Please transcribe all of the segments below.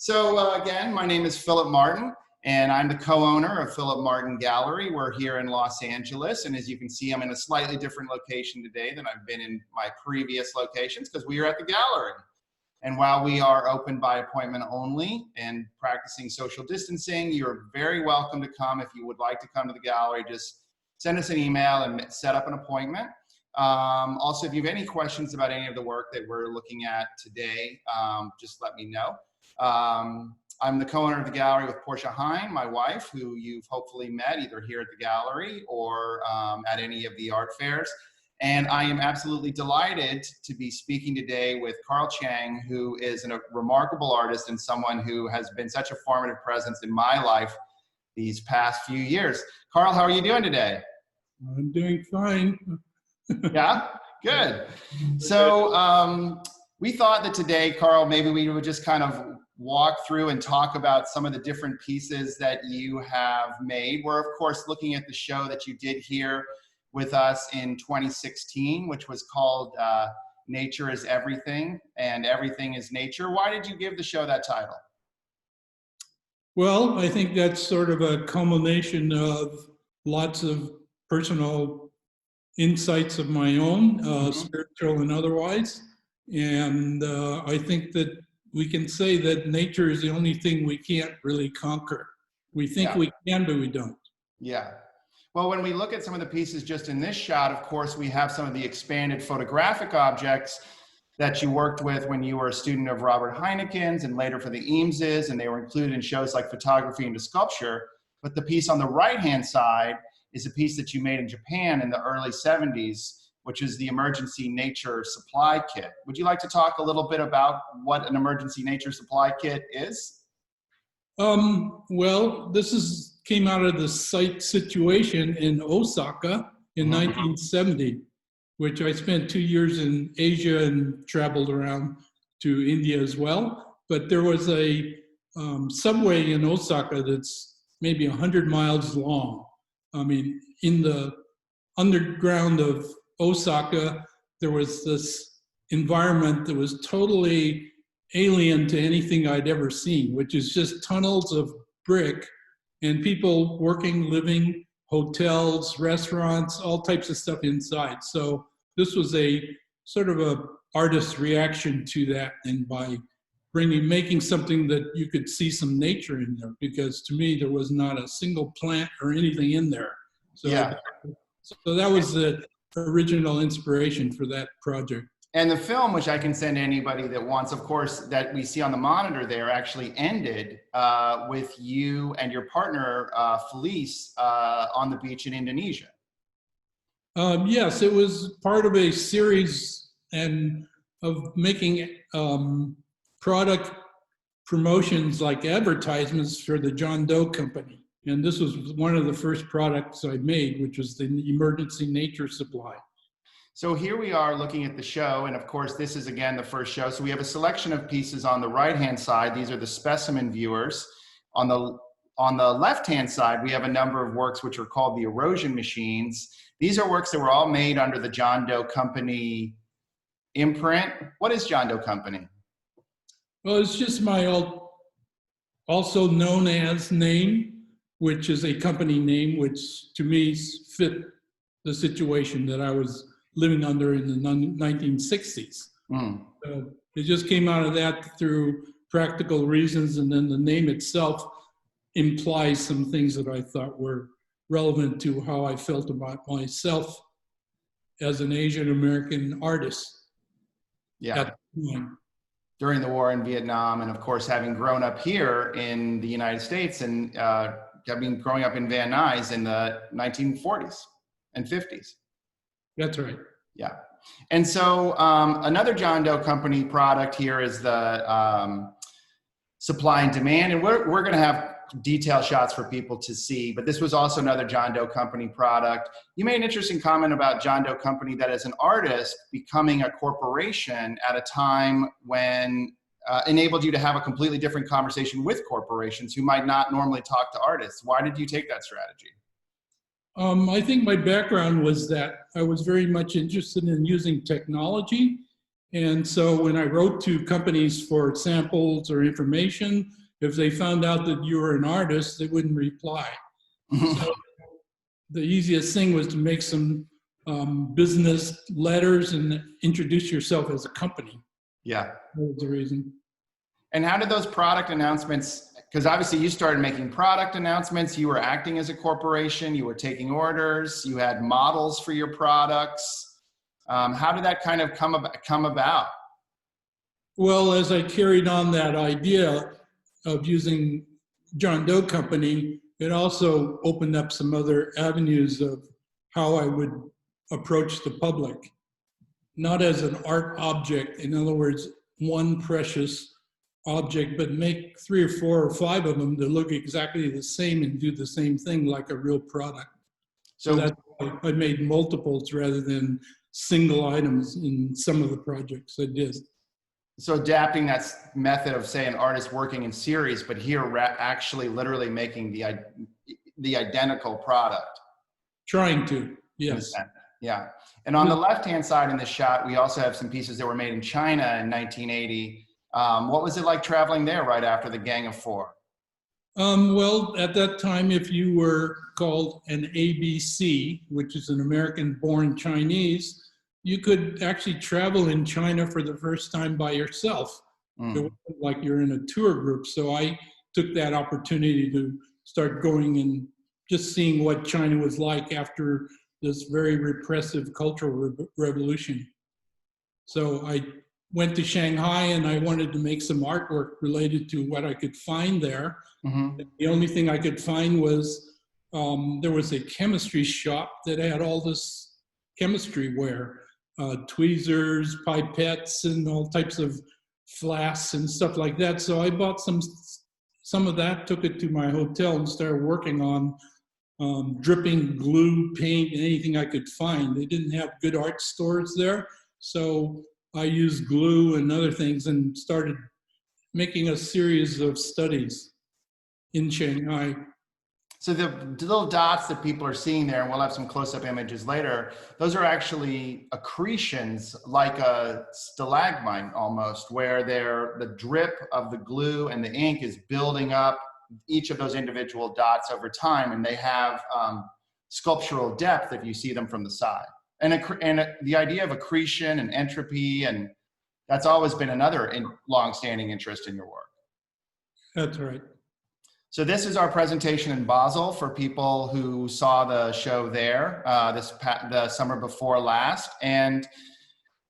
Again, my name is Philip Martin, and I'm the co-owner of Philip Martin Gallery. We're here in Los Angeles, and as you can see, I'm in a slightly different location today than I've been in my previous locations because we are at the gallery. And while we are open by appointment only and practicing social distancing, you're very welcome to come. If you would like to come to the gallery, just send us an email and set up an appointment. Also, if you have any questions about any of the work that we're looking at today, just let me know. I'm the co-owner of the gallery with Portia Hine, my wife, who you've hopefully met either here at the gallery or at any of the art fairs. And I am absolutely delighted to be speaking today with Carl Cheng, who is a remarkable artist and someone who has been such a formative presence in my life these past few years. Carl, how are you doing today? I'm doing fine. Yeah, good. So we thought that today, Carl, maybe we would just kind of walk through and talk about some of the different pieces that you have made. We're, of course, looking at the show that you did here with us in 2016, which was called Nature is Everything and Everything is Nature. Why did you give the show that title? Well, I think that's sort of a culmination of lots of personal insights of my own, spiritual and otherwise. And I think that we can say that nature is the only thing we can't really conquer. We think we can, but we don't. Yeah. Well, when we look at some of the pieces just in this shot, of course, we have some of the expanded photographic objects that you worked with when you were a student of Robert Heineken's and later for the Eameses, and they were included in shows like Photography into Sculpture. But the piece on the right-hand side is a piece that you made in Japan in the early 70s, which is the Emergency Nature Supply Kit. Would you like to talk a little bit about what an Emergency Nature Supply Kit is? Well, this came out of the site situation in Osaka in 1970, which I spent 2 years in Asia and traveled around to India as well. But there was a subway in Osaka that's maybe 100 miles long. I mean, in the underground of Osaka, there was this environment that was totally alien to anything I'd ever seen, which is just tunnels of brick and people working, living, hotels, restaurants, all types of stuff inside. So this was a sort of a artist's reaction to that, and by making something that you could see some nature in there, because to me there was not a single plant or anything in there. So, so that was the original inspiration for that project. And the film, which I can send to anybody that wants, of course, that we see on the monitor there, actually ended with you and your partner, Felice, on the beach in Indonesia. Yes, it was part of a series and of making product promotions like advertisements for the John Doe Company. And this was one of the first products I made, which was the Emergency Nature Supply. So here we are looking at the show, and of course this is again the first show. So we have a selection of pieces on the right-hand side. These are the specimen viewers. On the left-hand side, we have a number of works which are called the erosion machines. These are works that were all made under the John Doe Company imprint. What is John Doe Company? Well, it's just my also known as name, which is a company name, which to me fit the situation that I was living under in the 1960s. So it just came out of that through practical reasons, and then the name itself implies some things that I thought were relevant to how I felt about myself as an Asian American artist. Yeah. At the time. During the war in Vietnam, and of course having grown up here in the United States and growing up in Van Nuys in the 1940s and 50s. That's right. Yeah. And so another John Doe Company product here is the supply and demand. And we're going to have detailed shots for people to see, but this was also another John Doe Company product. You made an interesting comment about John Doe Company, that as an artist becoming a corporation at a time when enabled you to have a completely different conversation with corporations who might not normally talk to artists. Why did you take that strategy? I think my background was that I was very much interested in using technology And so when I wrote to companies for samples or information, if they found out that you were an artist, they wouldn't reply. So the easiest thing was to make some business letters and introduce yourself as a company. Yeah. That was the reason. And how did those product announcements, because obviously you started making product announcements, you were acting as a corporation, you were taking orders, you had models for your products. How did that kind of come about? Well, as I carried on that idea of using John Doe Company, it also opened up some other avenues of how I would approach the public. Not as an art object, in other words, one precious object, but make 3 or 4 or 5 of them to look exactly the same and do the same thing like a real product. So that's why I made multiples rather than single items in some of the projects I did. So adapting that method of, say, an artist working in series, but here actually literally making the identical product. Trying to, yes. Yeah. And on the left-hand side in this shot, we also have some pieces that were made in China in 1980. What was it like traveling there right after the Gang of Four? Well, at that time, if you were called an ABC, which is an American-born Chinese, you could actually travel in China for the first time by yourself. It wasn't like you're in a tour group. So I took that opportunity to start going and just seeing what China was like after this very repressive cultural revolution. So I went to Shanghai and I wanted to make some artwork related to what I could find there. The only thing I could find was there was a chemistry shop that had all this chemistry ware, tweezers, pipettes, and all types of flasks and stuff like that. So I bought some of that, took it to my hotel and started working on dripping glue, paint, and anything I could find. They didn't have good art stores there. So I used glue and other things and started making a series of studies in Shanghai. So the little dots that people are seeing there, and we'll have some close-up images later, those are actually accretions like a stalagmite almost, where the drip of the glue and the ink is building up each of those individual dots over time, and they have sculptural depth if you see them from the side. And the idea of accretion and entropy, and that's always been another long-standing interest in your work. That's right. So this is our presentation in Basel for people who saw the show there the summer before last. And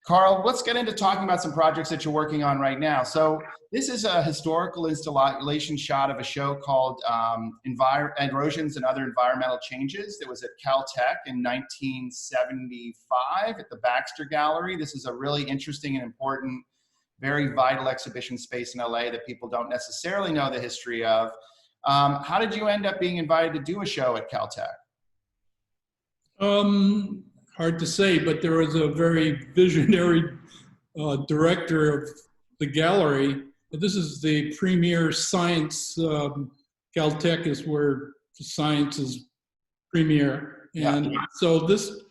Carl, let's get into talking about some projects that you're working on right now. So this is a historical installation shot of a show called Erosions and Other Environmental Changes that was at Caltech in 1975 at the Baxter Gallery. This is a really interesting and important, very vital exhibition space in LA that people don't necessarily know the history of. How did you end up being invited to do a show at Caltech? Hard to say, but there was a very visionary director of the gallery. This is the premier science. Caltech is where science is premier. And so this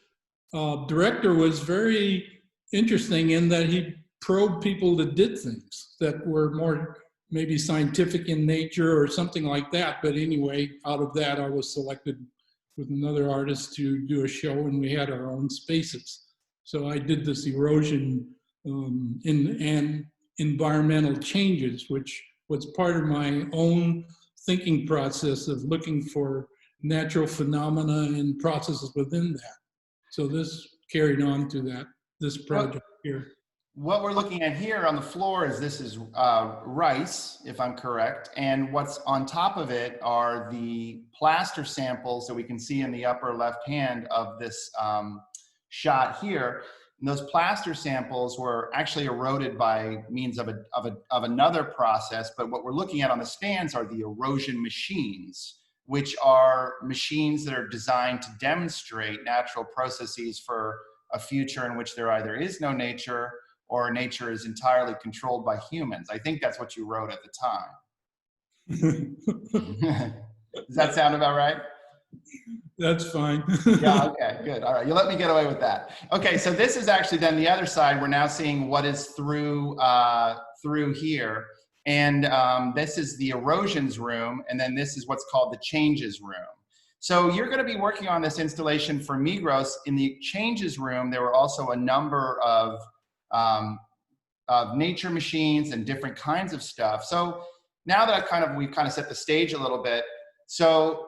director was very interesting in that he probed people that did things that were more maybe scientific in nature or something like that. But anyway, out of that, I was selected with another artist to do a show, and we had our own spaces. So I did this erosion and environmental changes, which was part of my own thinking process of looking for natural phenomena and processes within that. So this carried on to this project here. What we're looking at here on the floor is rice, if I'm correct, and what's on top of it are the plaster samples that we can see in the upper left hand of this shot here. And those plaster samples were actually eroded by means of another process, but what we're looking at on the stands are the erosion machines, which are machines that are designed to demonstrate natural processes for a future in which there either is no nature or nature is entirely controlled by humans. I think that's what you wrote at the time. Does that sound about right? That's fine. Yeah, okay, good. All right, you let me get away with that. Okay, so this is actually then the other side. We're now seeing what is through through here. And this is the erosions room, and then this is what's called the changes room. So you're going to be working on this installation for Migros. In the changes room, there were also a number of nature machines and different kinds of stuff. So now that we've kind of set the stage a little bit. So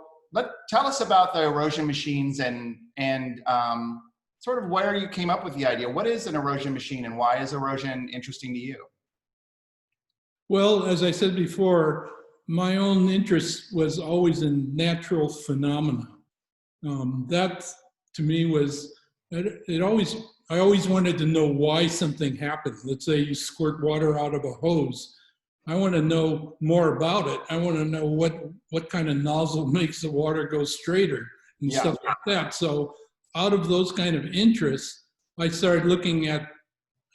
tell us about the erosion machines and sort of where you came up with the idea. What is an erosion machine, and why is erosion interesting to you? Well, as I said before, my own interest was always in natural phenomena. That to me was, I always wanted to know why something happened. Let's say you squirt water out of a hose. I want to know more about it. I want to know what kind of nozzle makes the water go straighter and stuff like that. So out of those kind of interests, I started looking at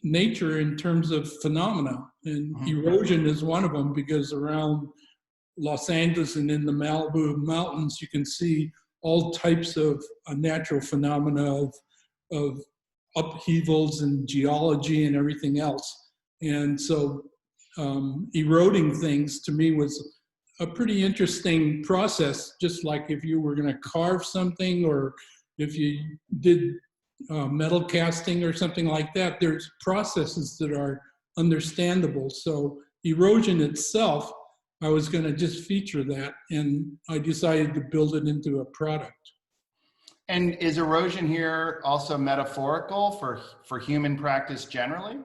nature in terms of phenomena, and erosion is one of them, because around Los Angeles and in the Malibu mountains, you can see all types of natural phenomena of upheavals and geology and everything else. And so eroding things to me was a pretty interesting process, just like if you were going to carve something, or if you did metal casting or something like that. There's processes that are understandable. So erosion itself, I was going to just feature that, and I decided to build it into a product. And is erosion here also metaphorical for human practice generally?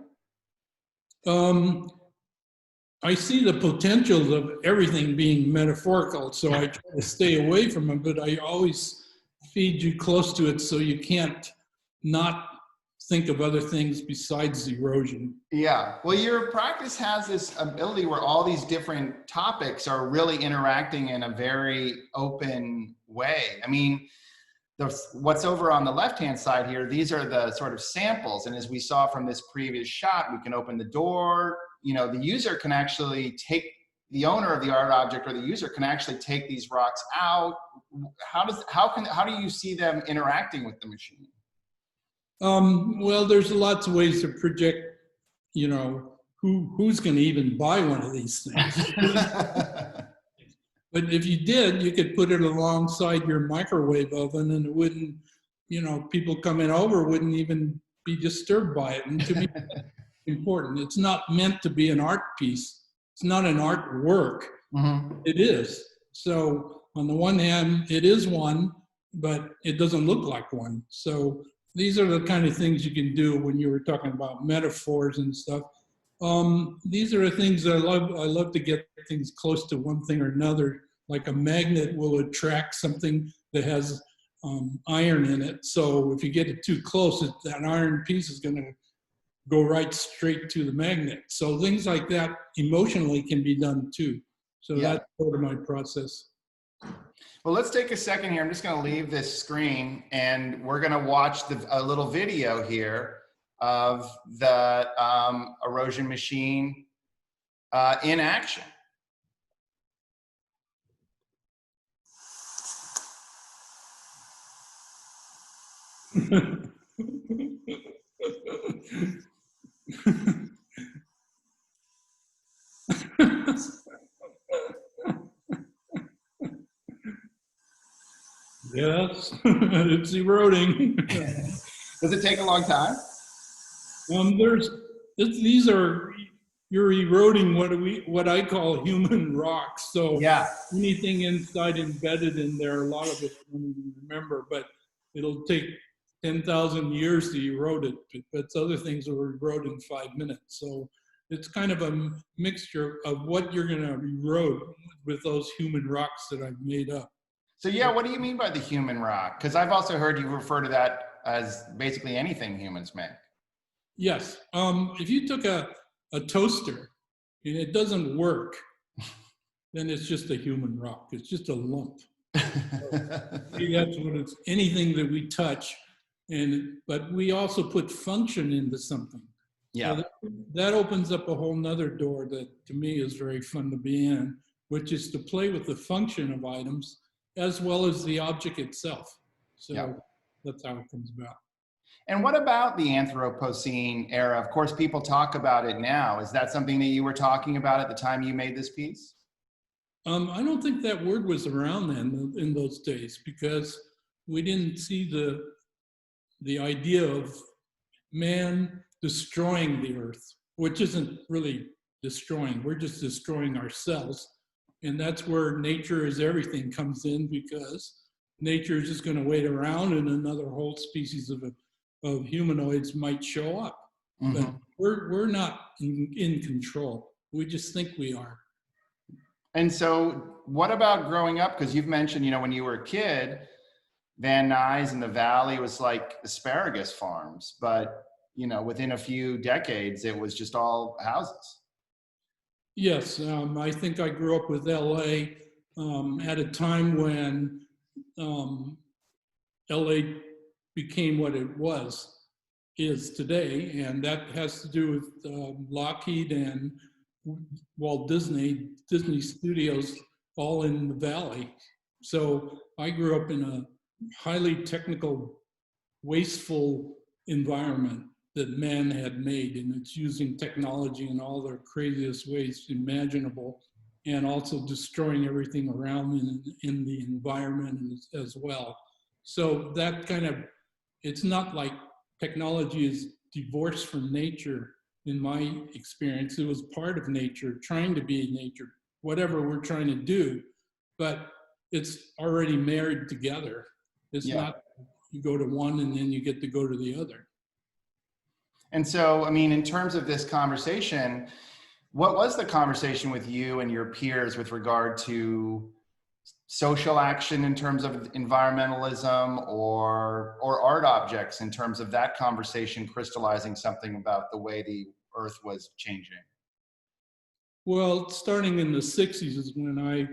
I see the potential of everything being metaphorical, so I try to stay away from it, but I always feed you close to it so you can't not think of other things besides erosion. Yeah, well, your practice has this ability where all these different topics are really interacting in a very open way. I mean, what's over on the left-hand side here, these are the sort of samples. And as we saw from this previous shot, we can open the door. You know, the user can actually the owner of the art object, or the user can actually take these rocks out. How do you see them interacting with the machine? Well, there's lots of ways to project, you know, who's going to even buy one of these things. But if you did, you could put it alongside your microwave oven, and it wouldn't, you know, people coming over wouldn't even be disturbed by it. And to me, that's important. It's not meant to be an art piece. It's not an artwork. It is. So on the one hand, it is one, but it doesn't look like one. So these are the kind of things you can do when you were talking about metaphors and stuff. These are the things that I love. I love to get things close to one thing or another. Like a magnet will attract something that has iron in it. So if you get it too close, that iron piece is going to go right straight to the magnet. So things like that emotionally can be done too. So that's part of my process. Well, let's take a second here. I'm just going to leave this screen, and we're going to watch a little video here of the erosion machine in action. Yes, it's eroding. Does it take a long time? These are, you're eroding what I call human rocks. So anything inside embedded in there, a lot of it I don't even remember, but it'll take 10,000 years to erode it. But other things will erode in 5 minutes. So it's kind of a mixture of what you're going to erode with those human rocks that I've made up. So what do you mean by the human rock? Because I've also heard you refer to that as basically anything humans make. Yes. If you took a toaster and it doesn't work, then it's just a human rock. It's just a lump. That's what it's, anything that we touch. But we also put function into something. Yeah. So that opens up a whole nother door that to me is very fun to be in, which is to play with the function of items as well as the object itself. Yeah. So that's how it comes about. And what about the Anthropocene era? Of course, people talk about it now. Is that something that you were talking about at the time you made this piece? I don't think that word was around then in those days, because we didn't see the idea of man destroying the earth, which isn't really destroying. We're just destroying ourselves. And that's where nature is everything comes in, because nature is just going to wait around and another whole species of humanoids might show up. Mm-hmm. But we're not in control. We just think we are. And so what about growing up? Because you've mentioned, when you were a kid, Van Nuys and the Valley was like asparagus farms, but within a few decades, it was just all houses. Yes, I think I grew up with LA at a time when LA became what it is today, and that has to do with Lockheed and Walt Disney Studios, all in the Valley. So I grew up in a highly technical, wasteful environment that man had made, and it's using technology in all the craziest ways imaginable, and also destroying everything around in the environment as well. So that it's not like technology is divorced from nature. In my experience, it was part of nature, trying to be nature, whatever we're trying to do, but it's already married together. It's not you go to one and then you get to go to the other. And so, in terms of this conversation, what was the conversation with you and your peers with regard to social action in terms of environmentalism or art objects in terms of that conversation crystallizing something about the way the earth was changing? Well, starting in the 60s is when I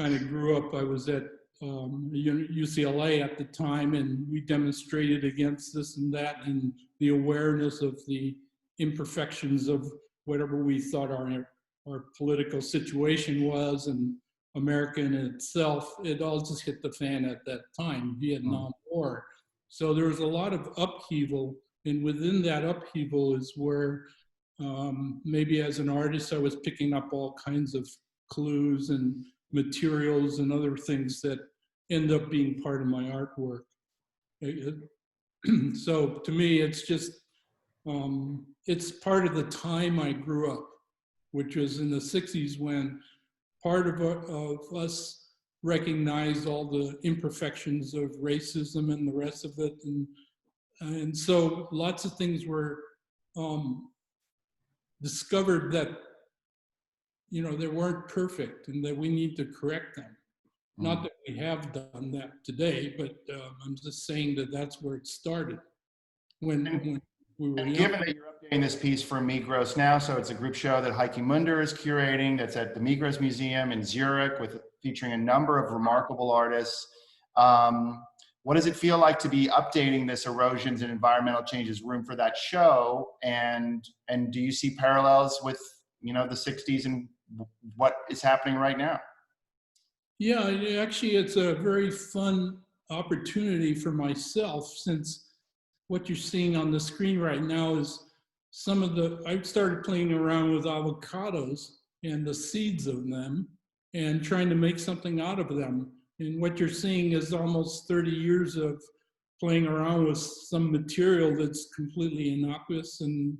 kind of grew up. I was at UCLA at the time, and we demonstrated against this and that, and the awareness of the imperfections of whatever we thought our political situation was, and America in itself. It all just hit the fan at that time, Vietnam War. So there was a lot of upheaval, and within that upheaval is where maybe as an artist I was picking up all kinds of clues and materials and other things that end up being part of my artwork. So to me, it's just, it's part of the time I grew up, which was in the 60s, when part of us recognized all the imperfections of racism and the rest of it. And so lots of things were discovered that they weren't perfect and that we need to correct them. Not that we have done that today, but I'm just saying that that's where it started when we were young. Given that you're updating this piece for Migros now, so it's a group show that Heike Munder is curating that's at the Migros Museum in Zurich, featuring a number of remarkable artists. What does it feel like to be updating this erosions and environmental changes room for that show? And do you see parallels with the 60s and what is happening right now? Yeah, actually, it's a very fun opportunity for myself, since what you're seeing on the screen right now is I started playing around with avocados and the seeds of them and trying to make something out of them. And what you're seeing is almost 30 years of playing around with some material that's completely innocuous, and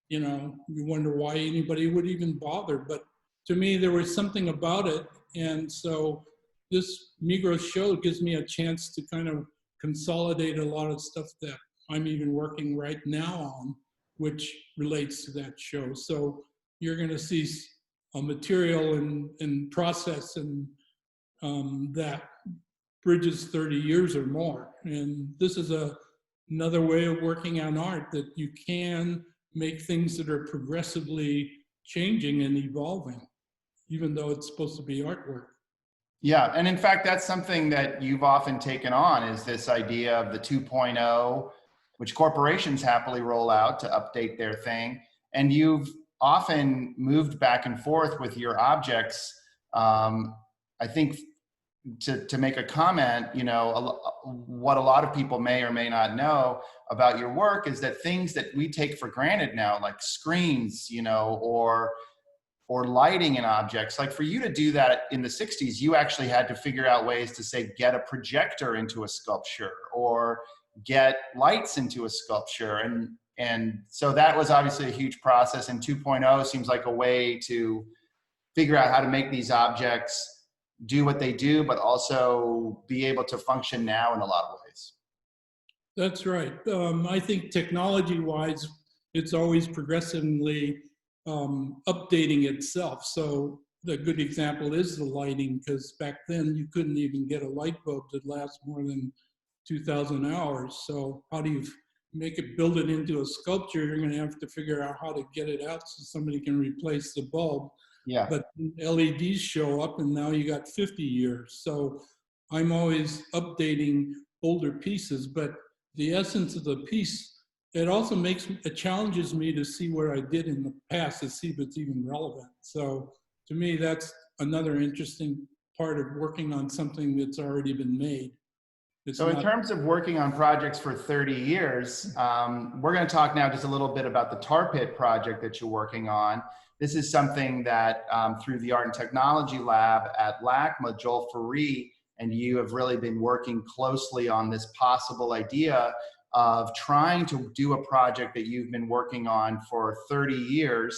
you wonder why anybody would even bother. But to me, there was something about it. And so this Migros show gives me a chance to kind of consolidate a lot of stuff that I'm even working right now on, which relates to that show. So you're going to see a material and process and that bridges 30 years or more. And this is another way of working on art, that you can make things that are progressively changing and evolving, even though it's supposed to be artwork. Yeah, and in fact, that's something that you've often taken on, is this idea of the 2.0, which corporations happily roll out to update their thing. And you've often moved back and forth with your objects. I think to make a comment, you know, what a lot of people may or may not know about your work is that things that we take for granted now, like screens, you know, or lighting in objects, like for you to do that in the 60s, you actually had to figure out ways to say, get a projector into a sculpture or get lights into a sculpture. And so that was obviously a huge process, and 2.0 seems like a way to figure out how to make these objects do what they do, but also be able to function now in a lot of ways. That's right. I think technology-wise, it's always progressively updating itself. So the good example is the lighting, because back then you couldn't even get a light bulb that lasts more than 2,000 hours. So how do you build it into a sculpture? You're going to have to figure out how to get it out so somebody can replace the bulb. Yeah. But LEDs show up and now you got 50 years. So I'm always updating older pieces, but the essence of the piece, it also challenges me to see where I did in the past to see if it's even relevant. So to me, that's another interesting part of working on something that's already been made. So in terms of working on projects for 30 years, we're going to talk now just a little bit about the tar pit project that you're working on. This is something that through the Art and Technology Lab at LACMA, Joel Faree and you have really been working closely on this possible idea of trying to do a project that you've been working on for 30 years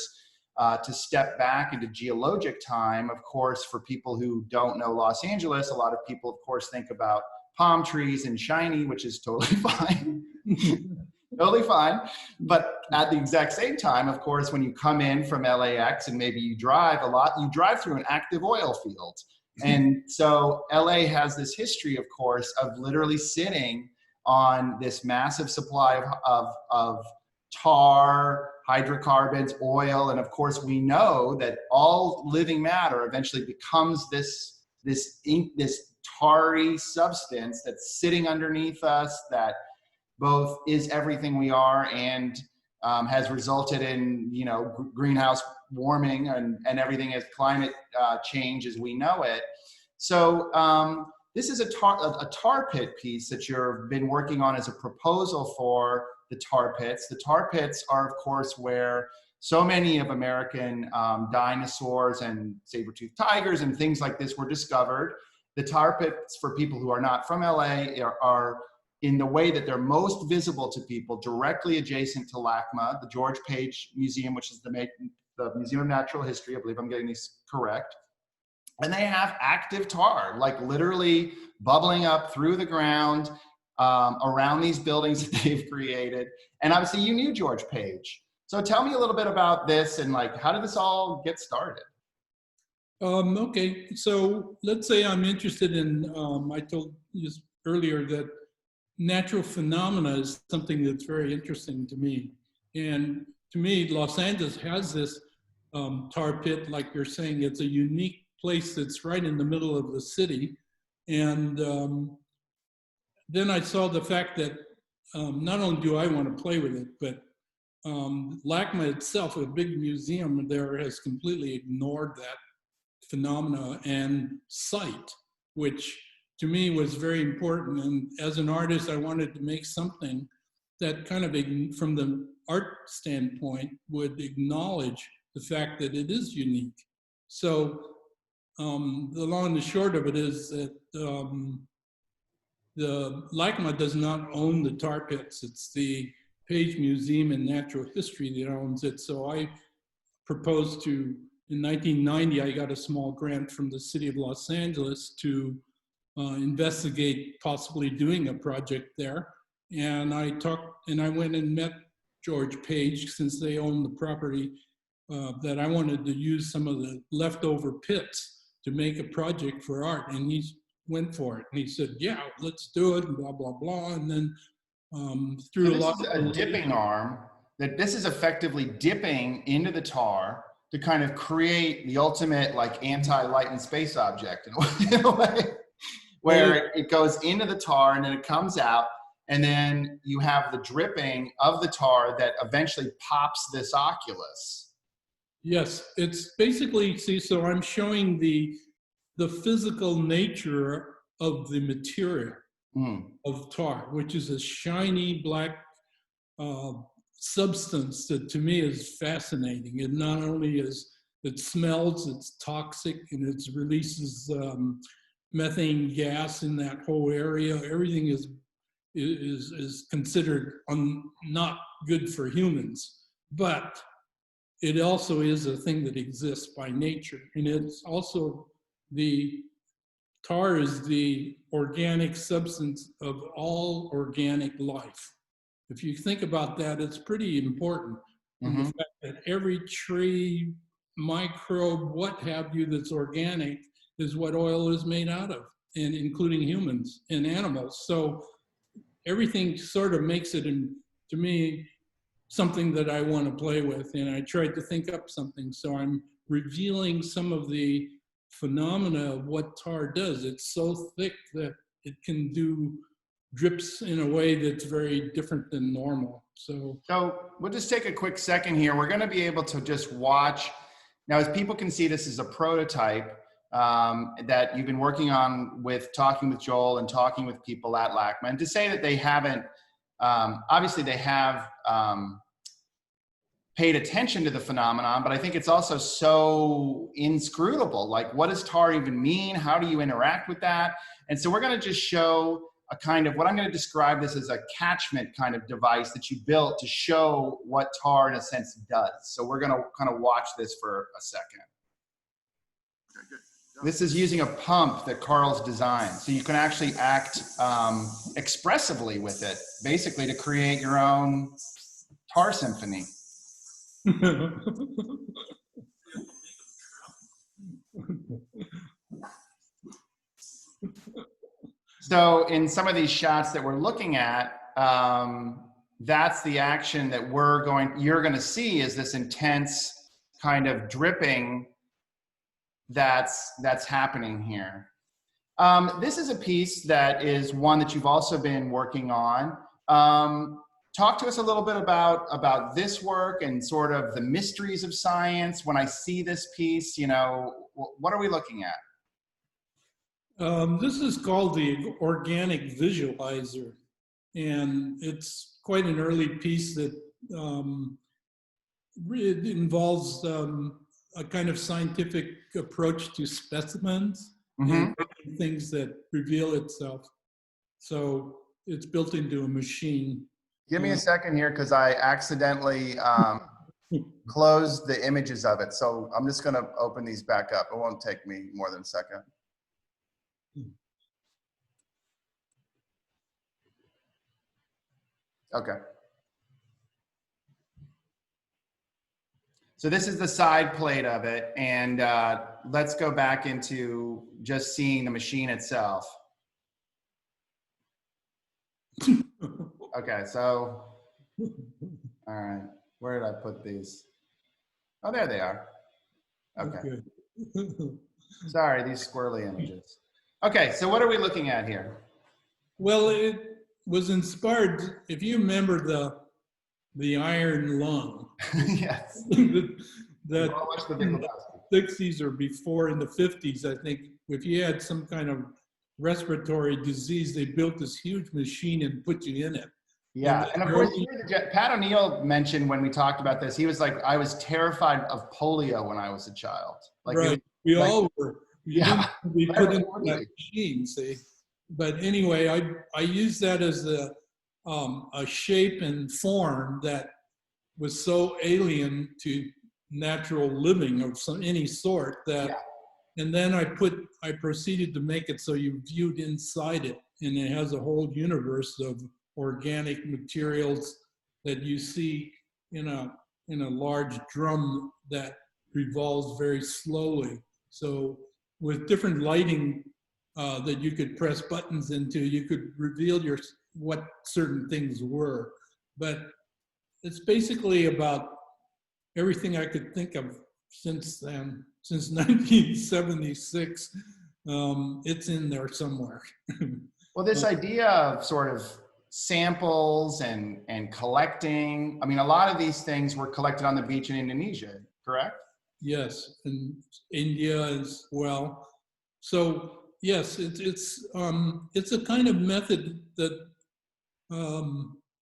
to step back into geologic time. Of course, for people who don't know Los Angeles, a lot of people, of course, think about palm trees and shiny, which is totally fine. Totally fine. But at the exact same time, of course, when you come in from LAX and maybe you drive a lot, you drive through an active oil field. And so LA has this history, of course, of literally sitting on this massive supply of tar, hydrocarbons, oil. And of course, we know that all living matter eventually becomes this tarry substance that's sitting underneath us, that both is everything we are and has resulted in, you know, greenhouse warming and everything as climate change as we know it. So this is a tar pit piece that you've been working on as a proposal for the tar pits. The tar pits are, of course, where so many of American dinosaurs and saber-toothed tigers and things like this were discovered. The tar pits, for people who are not from LA, are in the way that they're most visible to people, directly adjacent to LACMA, the George Page Museum, which is the Museum of Natural History. I believe I'm getting these correct. And they have active tar, like literally bubbling up through the ground around these buildings that they've created. And obviously you knew George Page. So tell me a little bit about this and like, how did this all get started? Okay, so let's say I'm interested in, I told you earlier that natural phenomena is something that's very interesting to me. And to me, Los Angeles has this tar pit, like you're saying. It's a unique place that's right in the middle of the city. And then I saw the fact that not only do I want to play with it, but LACMA itself, a big museum there, has completely ignored that phenomena and site, which to me was very important. And as an artist, I wanted to make something that kind of, from the art standpoint, would acknowledge the fact that it is unique. So the long and the short of it is that the LACMA does not own the tar pits. It's the Page Museum in Natural History that owns it. So I proposed to, in 1990, I got a small grant from the city of Los Angeles to investigate possibly doing a project there. And I went and met George Page, since they own the property, that I wanted to use some of the leftover pits to make a project for art. And he went for it. And he said, yeah, let's do it, and blah, blah, blah. And then through so a lot of a dipping arm, that this is effectively dipping into the tar to kind of create the ultimate like anti-light and space object in a way, where it goes into the tar and then it comes out, and then you have the dripping of the tar that eventually pops this oculus. Yes, it's basically, see, so I'm showing the the physical nature of the material Mm. of tar, which is a shiny black uh, substance that to me is fascinating. It not only is, it smells, it's toxic, and it releases methane gas in that whole area. Everything is considered not good for humans, but it also is a thing that exists by nature. And it's also the tar is the organic substance of all organic life. If you think about that, it's pretty important. And the fact that every tree, microbe, what have you, that's organic is what oil is made out of, and including humans and animals. So everything sort of makes it, to me, something that I want to play with. And I tried to think up something. So I'm revealing some of the phenomena of what tar does. It's so thick that it can do drips in a way that's very different than normal. So we'll just take a quick second here. We're going to be able to just watch. Now, as people can see, this is a prototype that you've been working on with talking with Joel and talking with people at LACMA. And to say that they haven't, obviously they have paid attention to the phenomenon, but I think it's also so inscrutable. Like, what does tar even mean? How do you interact with that? And so we're going to just show a kind of, what I'm going to describe this as a catchment kind of device that you built to show what tar in a sense does. So we're going to kind of watch this for a second. Okay, good. This is using a pump that Carl's designed. So you can actually act expressively with it, basically to create your own tar symphony. So in some of these shots that we're looking at, that's the action that you're going to see is this intense kind of dripping that's happening here. This is a piece that is one that you've also been working on. Talk to us a little bit about this work and sort of the mysteries of science. When I see this piece, you know, what are we looking at? This is called the Organic Visualizer, and it's quite an early piece that it involves a kind of scientific approach to specimens and things that reveal itself. So it's built into a machine. Give me a second here because I accidentally closed the images of it. So I'm just going to open these back up. It won't take me more than a second. Okay. So this is the side plate of it. And let's go back into just seeing the machine itself. Okay, so, all right, where did I put these? Oh, there they are. Okay. Sorry, these squirrely images. Okay, so what are we looking at here? Well, it was inspired, if you remember the iron lung. Yes. that in the 60s or before, in the 50s, I think, if you had some kind of respiratory disease, they built this huge machine and put you in it. Yeah, and of course, Pat O'Neill mentioned when we talked about this, he was like, I was terrified of polio when I was a child. Like, right, we all were. Yeah. We put in that machine, see? But anyway, I used that as a shape and form that was so alien to natural living of any sort that, and then I proceeded to make it so you viewed inside it, and it has a whole universe of organic materials that you see in a large drum that revolves very slowly. So with different lighting that you could press buttons into, you could reveal what certain things were. But it's basically about everything I could think of since then, since 1976. It's in there somewhere. Well, this idea of sort of samples and collecting, I mean, a lot of these things were collected on the beach in Indonesia, correct? Yes, and India as well. So yes, it's a kind of method that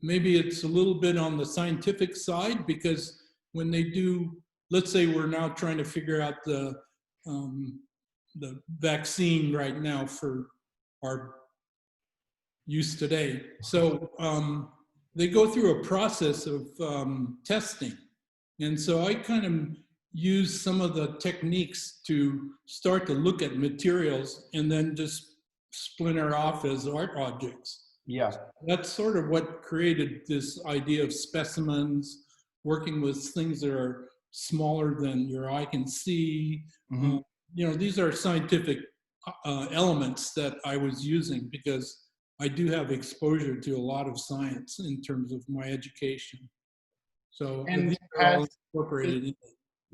maybe it's a little bit on the scientific side, because when they do, let's say we're now trying to figure out the vaccine right now for our use today. So they go through a process of testing. And so I kind of use some of the techniques to start to look at materials and then just splinter off as art objects. Yeah. That's sort of what created this idea of specimens, working with things that are smaller than your eye can see. Mm-hmm. These are scientific elements that I was using because I do have exposure to a lot of science in terms of my education. So And these are all incorporated in it.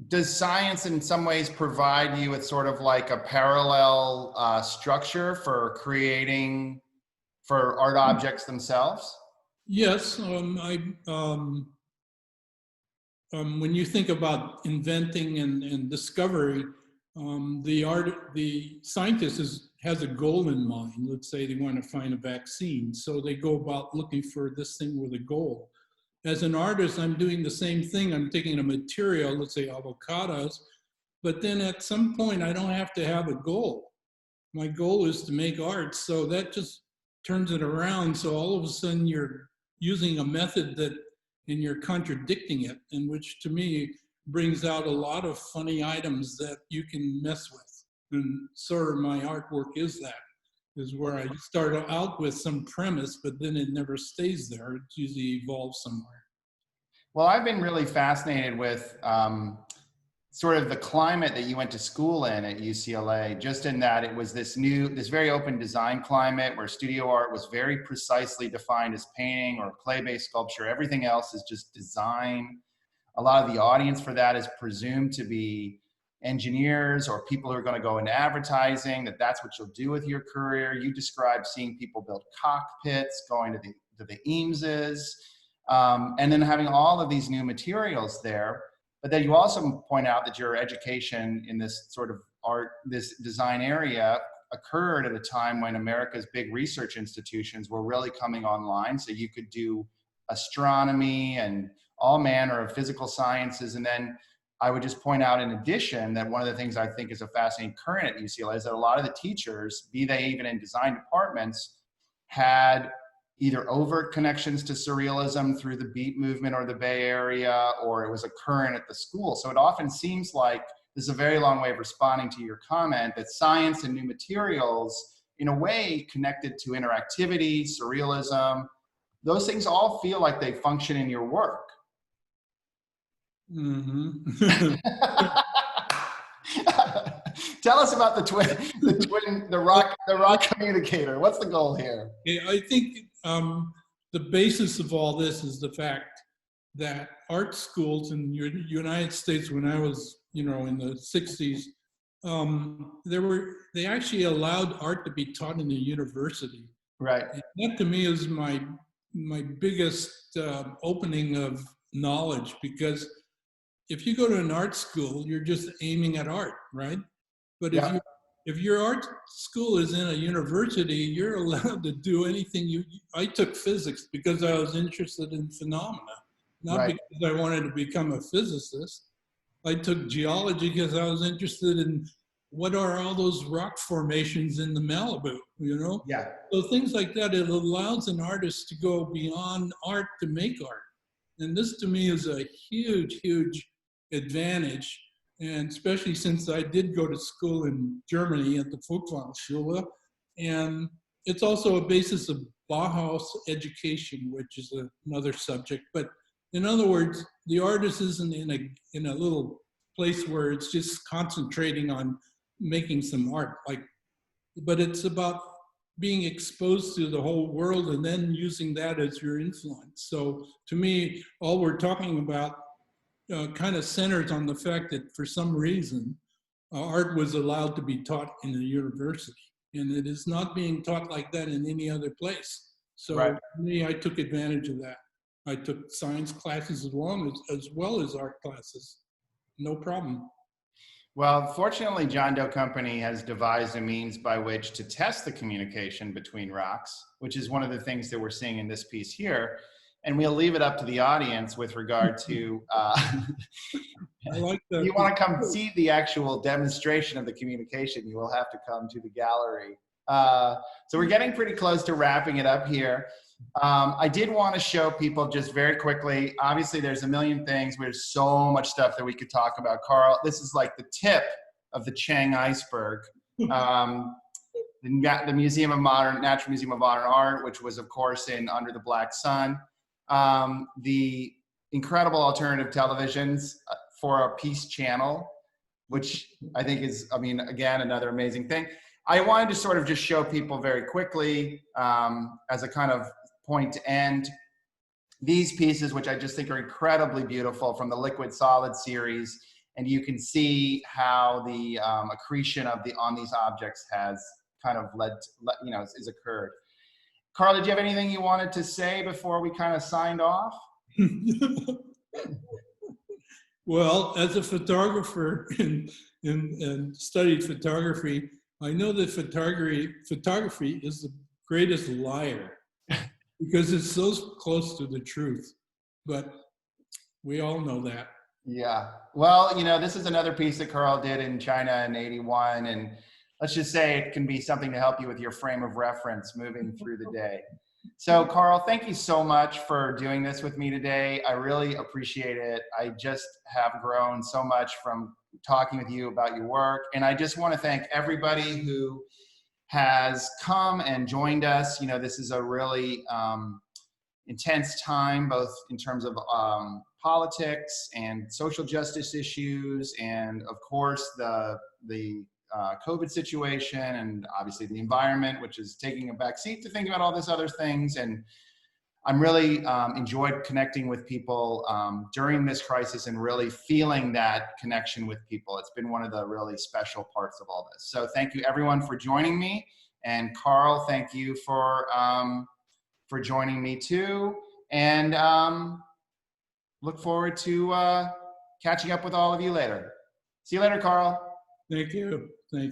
Does science in some ways provide you with sort of like a parallel structure for creating for art objects themselves? Yes, when you think about inventing and discovery, the scientist has a goal in mind. Let's say they want to find a vaccine, so they go about looking for this thing with a goal. As an artist, I'm doing the same thing. I'm taking a material, let's say avocados, but then at some point I don't have to have a goal. My goal is to make art, so that just turns it around. So all of a sudden you're using a method and you're contradicting it, and which to me brings out a lot of funny items that you can mess with. And sort of my artwork is where I start out with some premise, but then it never stays there. It usually evolves somewhere. Well, I've been really fascinated with sort of the climate that you went to school in at UCLA, just in that it was this very open design climate where studio art was very precisely defined as painting or clay-based sculpture. Everything else is just design. A lot of the audience for that is presumed to be engineers or people who are going to go into advertising, that's what you'll do with your career. You described seeing people build cockpits, going to the Eameses, and then having all of these new materials there. But then you also point out that your education in this sort of art, this design area occurred at a time when America's big research institutions were really coming online. So you could do astronomy and all manner of physical sciences. And then I would just point out in addition that one of the things I think is a fascinating current at UCLA is that a lot of the teachers, be they even in design departments, had either overt connections to surrealism through the Beat movement or the Bay Area, or it was a current at the school. So it often seems like this is a very long way of responding to your comment that science and new materials, in a way, connected to interactivity, surrealism, those things all feel like they function in your work. Mm-hmm. Tell us about the rock communicator. What's the goal here? I think the basis of all this is the fact that art schools in the United States, when I was, in the 60s, they actually allowed art to be taught in the university. Right. And that to me is my biggest opening of knowledge, because if you go to an art school, you're just aiming at art, right? But Yeah. if your art school is in a university, you're allowed to do anything. I took physics because I was interested in phenomena, not Right. because I wanted to become a physicist. I took geology because I was interested in what are all those rock formations in the Malibu, Yeah. So things like that, it allows an artist to go beyond art to make art. And this to me is a huge, huge advantage. And especially since I did go to school in Germany at the Folkwang-Schule, and it's also a basis of Bauhaus education, which is another subject. But in other words, the artist isn't in a little place where it's just concentrating on making some art, but it's about being exposed to the whole world and then using that as your influence. So to me, all we're talking about kind of centers on the fact that for some reason, art was allowed to be taught in the university, and it is not being taught like that in any other place. So Right. for me, I took advantage of that. I took science classes as well as art classes. No problem. Well, fortunately, John Doe Company has devised a means by which to test the communication between rocks, which is one of the things that we're seeing in this piece here. And we'll leave it up to the audience with regard to, I like that. you want to come see the actual demonstration of the communication, you will have to come to the gallery. So we're getting pretty close to wrapping it up here. I did want to show people just very quickly, obviously there's a million things, there's so much stuff that we could talk about. Carl, this is like the tip of the Cheng iceberg. The Museum of Natural Museum of Modern Art, which was of course in Under the Black Sun. The incredible alternative televisions for a Peace Channel, which I think is, I mean, again, another amazing thing. I wanted to sort of just show people very quickly as a kind of point to end these pieces, which I just think are incredibly beautiful from the Liquid Solid series. And you can see how the accretion of on these objects has kind of is occurred. Carl, did you have anything you wanted to say before we kind of signed off? Well, as a photographer and studied photography, I know that photography is the greatest liar because it's so close to the truth. But we all know that. Yeah. Well, this is another piece that Carl did in China in '81. And let's just say it can be something to help you with your frame of reference moving through the day. So Carl, thank you so much for doing this with me today. I really appreciate it. I just have grown so much from talking with you about your work. And I just want to thank everybody who has come and joined us. This is a really intense time, both in terms of politics and social justice issues, and of course the COVID situation, and obviously the environment, which is taking a back seat to think about all these other things. And I'm really enjoyed connecting with people during this crisis and really feeling that connection with people. It's been one of the really special parts of all this. So thank you everyone for joining me. And Carl, thank you for joining me too. And look forward to catching up with all of you later. See you later, Carl. Thank you. Thanks.